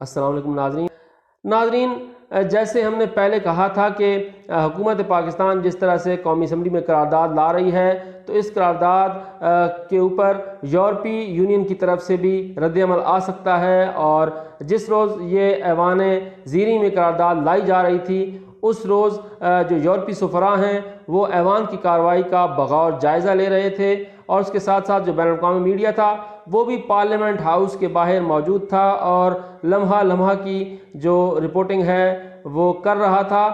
السلام علیکم ناظرین، جیسے ہم نے پہلے کہا تھا کہ حکومت پاکستان جس طرح سے قومی اسمبلی میں قرارداد لا رہی ہے تو اس قرارداد کے اوپر یورپی یونین کی طرف سے بھی رد عمل آ سکتا ہے، اور جس روز یہ ایوان زیریں میں قرارداد لائی جا رہی تھی اس روز جو یورپی سفراء ہیں وہ ایوان کی کارروائی کا بغور جائزہ لے رہے تھے، اور اس کے ساتھ ساتھ جو بین الاقوامی میڈیا تھا وہ بھی پارلیمنٹ ہاؤس کے باہر موجود تھا اور لمحہ لمحہ کی جو رپورٹنگ ہے وہ کر رہا تھا۔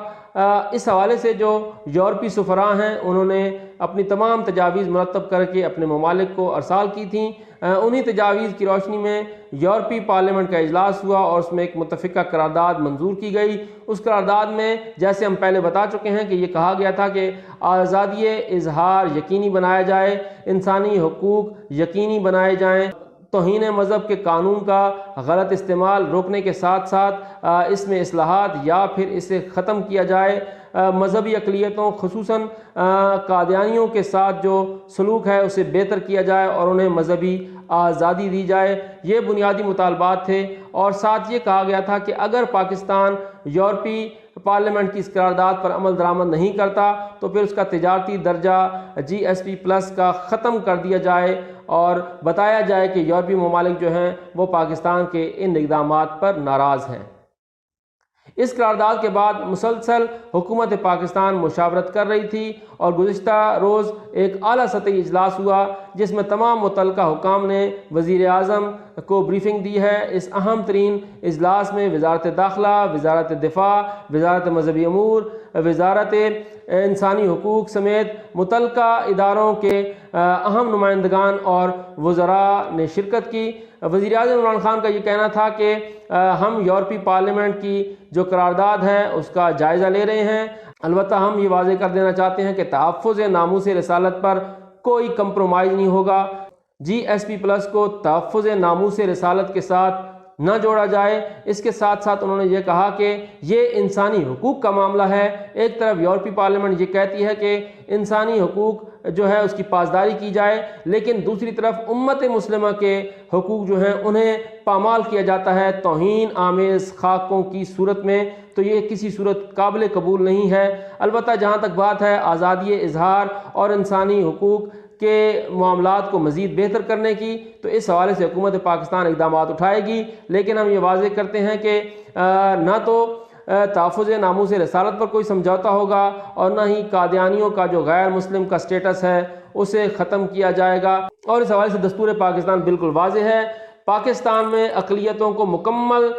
اس حوالے سے جو یورپی سفراء ہیں انہوں نے اپنی تمام تجاویز مرتب کر کے اپنے ممالک کو ارسال کی تھیں۔ انہی تجاویز کی روشنی میں یورپی پارلیمنٹ کا اجلاس ہوا اور اس میں ایک متفقہ قرارداد منظور کی گئی۔ اس قرارداد میں جیسے ہم پہلے بتا چکے ہیں کہ یہ کہا گیا تھا کہ آزادی اظہار یقینی بنایا جائے، انسانی حقوق یقینی بنائے جائیں، توہین مذہب کے قانون کا غلط استعمال روکنے کے ساتھ ساتھ اس میں اصلاحات یا پھر اسے ختم کیا جائے، مذہبی اقلیتوں خصوصاً قادیانیوں کے ساتھ جو سلوک ہے اسے بہتر کیا جائے اور انہیں مذہبی آزادی دی جائے، یہ بنیادی مطالبات تھے۔ اور ساتھ یہ کہا گیا تھا کہ اگر پاکستان یورپی پارلیمنٹ کی اس قرارداد پر عمل درآمد نہیں کرتا تو پھر اس کا تجارتی درجہ GSP+ کا ختم کر دیا جائے، اور بتایا جائے کہ یورپی ممالک جو ہیں وہ پاکستان کے ان اقدامات پر ناراض ہیں۔ اس قرارداد کے بعد مسلسل حکومت پاکستان مشاورت کر رہی تھی، اور گزشتہ روز ایک اعلیٰ سطحی اجلاس ہوا جس میں تمام متعلقہ حکام نے وزیر اعظم کو بریفنگ دی ہے۔ اس اہم ترین اجلاس میں وزارت داخلہ، وزارت دفاع، وزارت مذہبی امور، وزارت انسانی حقوق سمیت متعلقہ اداروں کے اہم نمائندگان اور وزراء نے شرکت کی۔ وزیر اعظم عمران خان کا یہ کہنا تھا کہ ہم یورپی پارلیمنٹ کی جو قرارداد ہے اس کا جائزہ لے رہے ہیں، البتہ ہم یہ واضح کر دینا چاہتے ہیں کہ تحفظ ناموس رسالت پر کوئی کمپرومائز نہیں ہوگا۔ GSP+ کو تحفظ ناموس رسالت کے ساتھ نہ جوڑا جائے۔ اس کے ساتھ ساتھ انہوں نے یہ کہا کہ یہ انسانی حقوق کا معاملہ ہے۔ ایک طرف یورپی پارلیمنٹ یہ کہتی ہے کہ انسانی حقوق جو ہے اس کی پاسداری کی جائے، لیکن دوسری طرف امت مسلمہ کے حقوق جو ہیں انہیں پامال کیا جاتا ہے توہین آمیز خاکوں کی صورت میں، تو یہ کسی صورت قابل قبول نہیں ہے۔ البتہ جہاں تک بات ہے آزادی اظہار اور انسانی حقوق کے معاملات کو مزید بہتر کرنے کی، تو اس حوالے سے حکومت پاکستان اقدامات اٹھائے گی، لیکن ہم یہ واضح کرتے ہیں کہ نہ تو تحفظ ناموس رسالت پر کوئی سمجھوتا ہوگا اور نہ ہی قادیانیوں کا جو غیر مسلم کا سٹیٹس ہے اسے ختم کیا جائے گا۔ اور اس حوالے سے دستور پاکستان بالکل واضح ہے، پاکستان میں اقلیتوں کو مکمل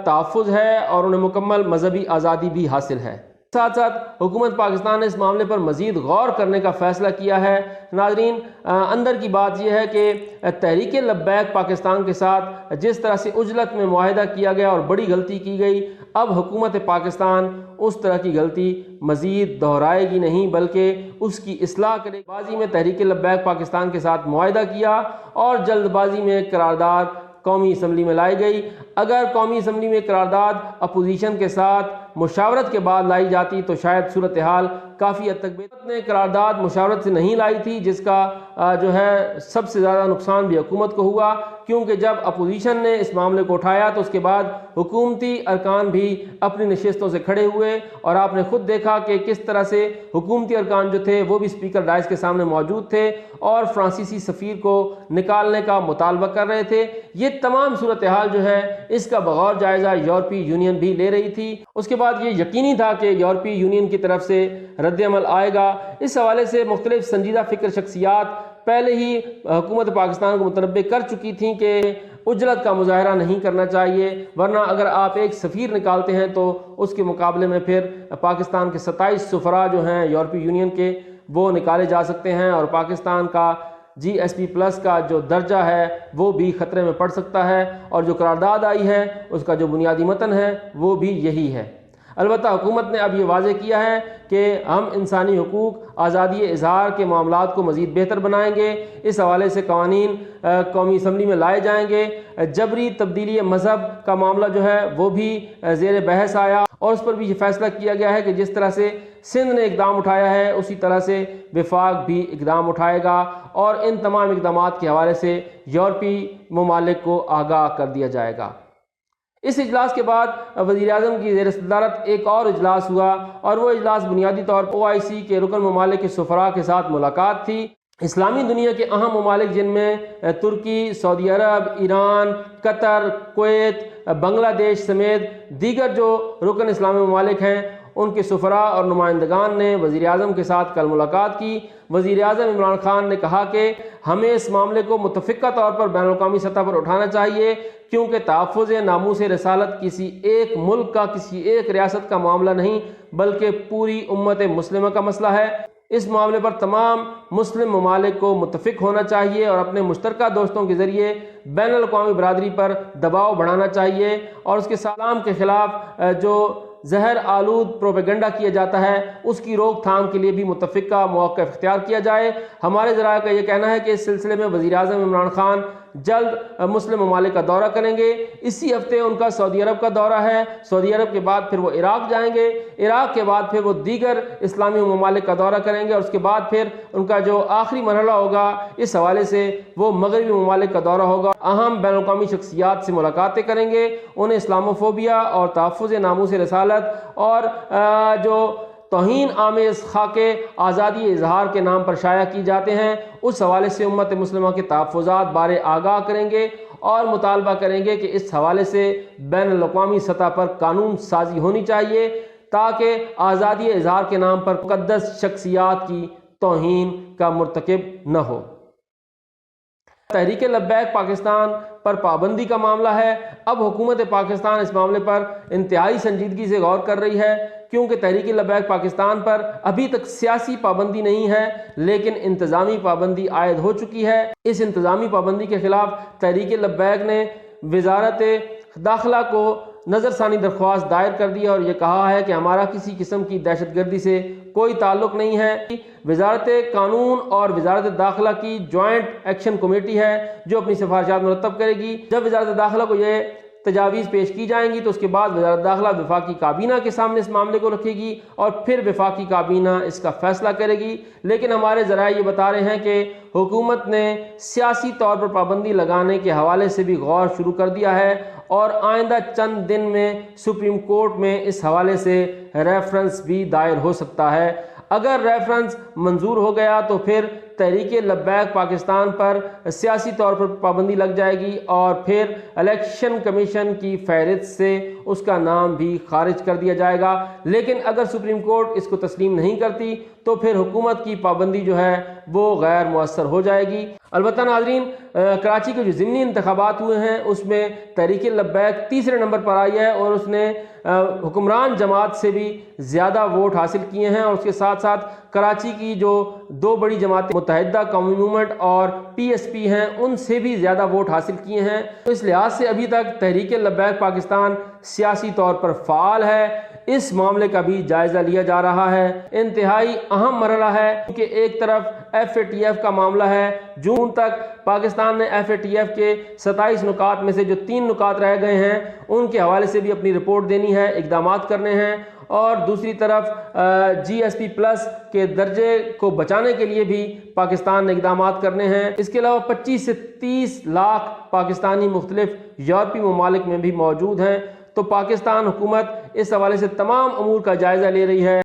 تحفظ ہے اور انہیں مکمل مذہبی آزادی بھی حاصل ہے۔ ساتھ ساتھ حکومت پاکستان نے اس معاملے پر مزید غور کرنے کا فیصلہ کیا ہے۔ ناظرین، اندر کی بات یہ ہے کہ تحریک لبیک پاکستان کے ساتھ جس طرح سے عجلت میں معاہدہ کیا گیا اور بڑی غلطی کی گئی، اب حکومت پاکستان اس طرح کی غلطی مزید دہرائے گی نہیں بلکہ اس کی اصلاح کرے۔ بازی میں تحریک لبیک پاکستان کے ساتھ معاہدہ کیا اور جلد بازی میں قرارداد قومی اسمبلی میں لائی گئی۔ اگر قومی اسمبلی میں قرارداد اپوزیشن کے ساتھ مشاورت کے بعد لائی جاتی تو شاید صورتحال کافی حد تک بہتر۔ نے قرارداد مشاورت سے نہیں لائی تھی، جس کا جو ہے سب سے زیادہ نقصان بھی حکومت کو ہوا، کیونکہ جب اپوزیشن نے اس معاملے کو اٹھایا تو اس کے بعد حکومتی ارکان بھی اپنی نشستوں سے کھڑے ہوئے، اور آپ نے خود دیکھا کہ کس طرح سے حکومتی ارکان جو تھے وہ بھی اسپیکر ڈائس کے سامنے موجود تھے اور فرانسیسی سفیر کو نکالنے کا مطالبہ کر رہے تھے۔ یہ تمام صورتحال جو ہے اس کا بغور جائزہ یورپی یونین بھی لے رہی تھی۔ اس کے بعد یہ یقینی تھا کہ یورپی یونین کی طرف سے رد عمل آئے گا۔ اس حوالے سے مختلف سنجیدہ فکر شخصیات پہلے ہی حکومت پاکستان کو متنبہ کر چکی تھیں کہ عجلت کا مظاہرہ نہیں کرنا چاہیے، ورنہ اگر آپ ایک سفیر نکالتے ہیں تو اس کے مقابلے میں پھر پاکستان کے 27 سفراء جو ہیں یورپی یونین کے وہ نکالے جا سکتے ہیں، اور پاکستان کا GSP+ کا جو درجہ ہے وہ بھی خطرے میں پڑ سکتا ہے، اور جو قرارداد آئی ہے اس کا جو بنیادی متن ہے وہ بھی یہی ہے۔ البتہ حکومت نے اب یہ واضح کیا ہے کہ ہم انسانی حقوق، آزادی اظہار کے معاملات کو مزید بہتر بنائیں گے۔ اس حوالے سے قوانین قومی اسمبلی میں لائے جائیں گے۔ جبری تبدیلی مذہب کا معاملہ جو ہے وہ بھی زیر بحث آیا، اور اس پر بھی یہ فیصلہ کیا گیا ہے کہ جس طرح سے سندھ نے اقدام اٹھایا ہے اسی طرح سے وفاق بھی اقدام اٹھائے گا، اور ان تمام اقدامات کے حوالے سے یورپی ممالک کو آگاہ کر دیا جائے گا۔ اس اجلاس کے بعد وزیر اعظم کی زیر صدارت ایک اور اجلاس ہوا اور وہ اجلاس بنیادی طور پر OIC کے رکن ممالک کے سفراء کے ساتھ ملاقات تھی۔ اسلامی دنیا کے اہم ممالک جن میں ترکی، سعودی عرب، ایران، قطر، کویت، بنگلہ دیش سمیت دیگر جو رکن اسلامی ممالک ہیں ان کے سفراء اور نمائندگان نے وزیر اعظم کے ساتھ کل ملاقات کی۔ وزیر اعظم عمران خان نے کہا کہ ہمیں اس معاملے کو متفقہ طور پر بین الاقوامی سطح پر اٹھانا چاہیے، کیونکہ تحفظ ناموس رسالت کسی ایک ملک کا، کسی ایک ریاست کا معاملہ نہیں بلکہ پوری امت مسلمہ کا مسئلہ ہے۔ اس معاملے پر تمام مسلم ممالک کو متفق ہونا چاہیے اور اپنے مشترکہ دوستوں کے ذریعے بین الاقوامی برادری پر دباؤ بڑھانا چاہیے، اور اس کے سلام کے خلاف جو زہر آلود پروپیگنڈا کیا جاتا ہے اس کی روک تھام کے لیے بھی متفقہ موقف اختیار کیا جائے۔ ہمارے ذرائع کا یہ کہنا ہے کہ اس سلسلے میں وزیر اعظم عمران خان جلد مسلم ممالک کا دورہ کریں گے۔ اسی ہفتے ان کا سعودی عرب کا دورہ ہے، سعودی عرب کے بعد پھر وہ عراق جائیں گے، عراق کے بعد پھر وہ دیگر اسلامی ممالک کا دورہ کریں گے، اور اس کے بعد پھر ان کا جو آخری مرحلہ ہوگا اس حوالے سے وہ مغربی ممالک کا دورہ ہوگا۔ اہم بین الاقوامی شخصیات سے ملاقاتیں کریں گے، انہیں اسلاموفوبیا اور تحفظ ناموس رسالت اور جو توہین آمیز خاکے آزادی اظہار کے نام پر شائع کی جاتے ہیں اس حوالے سے امت مسلمہ کے تحفظات بارے آگاہ کریں گے اور مطالبہ کریں گے کہ اس حوالے سے بین الاقوامی سطح پر قانون سازی ہونی چاہیے تاکہ آزادی اظہار کے نام پر مقدس شخصیات کی توہین کا مرتکب نہ ہو۔ تحریک لبیک پاکستان پر پابندی کا معاملہ ہے۔ اب حکومت پاکستان اس معاملے پر انتہائی سنجیدگی سے غور کر رہی ہے، کیونکہ تحریک لبیک پاکستان پر ابھی تک سیاسی پابندی نہیں ہے لیکن انتظامی پابندی عائد ہو چکی ہے۔ اس انتظامی پابندی کے خلاف تحریک لبیک نے وزارت داخلہ کو نظر ثانی درخواست دائر کر دی اور یہ کہا ہے کہ ہمارا کسی قسم کی دہشت گردی سے کوئی تعلق نہیں ہے۔ وزارت قانون اور وزارت داخلہ کی جوائنٹ ایکشن کمیٹی ہے جو اپنی سفارشات مرتب کرے گی۔ جب وزارت داخلہ کو یہ تجاویز پیش کی جائیں گی تو اس کے بعد وزارت داخلہ وفاقی کابینہ کے سامنے اس معاملے کو رکھے گی اور پھر وفاقی کابینہ اس کا فیصلہ کرے گی۔ لیکن ہمارے ذرائع یہ بتا رہے ہیں کہ حکومت نے سیاسی طور پر پابندی لگانے کے حوالے سے بھی غور شروع کر دیا ہے اور آئندہ چند دن میں سپریم کورٹ میں اس حوالے سے ریفرنس بھی دائر ہو سکتا ہے۔ اگر ریفرنس منظور ہو گیا تو پھر تحریک لبیک پاکستان پر سیاسی طور پر پابندی لگ جائے گی اور پھر الیکشن کمیشن کی فہرست سے اس کا نام بھی خارج کر دیا جائے گا۔ لیکن اگر سپریم کورٹ اس کو تسلیم نہیں کرتی تو پھر حکومت کی پابندی جو ہے وہ غیر مؤثر ہو جائے گی۔ البتہ ناظرین، کراچی کے جو ضمنی انتخابات ہوئے ہیں اس میں تحریک لبیک تیسرے نمبر پر آئی ہے اور اس نے حکمران جماعت سے بھی زیادہ ووٹ حاصل کیے ہیں، اور اس کے ساتھ ساتھ کراچی کی جو دو بڑی جماعتیں متحدہ قومی موومنٹ اور PSP ہیں ان سے بھی زیادہ ووٹ حاصل کیے ہیں۔ اس لحاظ سے ابھی تک تحریک لبیک پاکستان سیاسی طور پر فعال ہے۔ اس معاملے کا بھی جائزہ لیا جا رہا ہے۔ انتہائی اہم مرحلہ ہے کیونکہ ایک طرف FATF کا معاملہ ہے۔ جون تک پاکستان نے FATF کے 27 نکات میں سے جو 3 نکات رہ گئے ہیں ان کے حوالے سے بھی اپنی رپورٹ دینی ہے، اقدامات کرنے ہیں، اور دوسری طرف GSP+ کے درجے کو بچانے کے لیے بھی پاکستان نے اقدامات کرنے ہیں۔ اس کے علاوہ 25 سے 30 لاکھ پاکستانی مختلف یورپی ممالک میں بھی موجود ہیں۔ تو پاکستان حکومت اس حوالے سے تمام امور کا جائزہ لے رہی ہے۔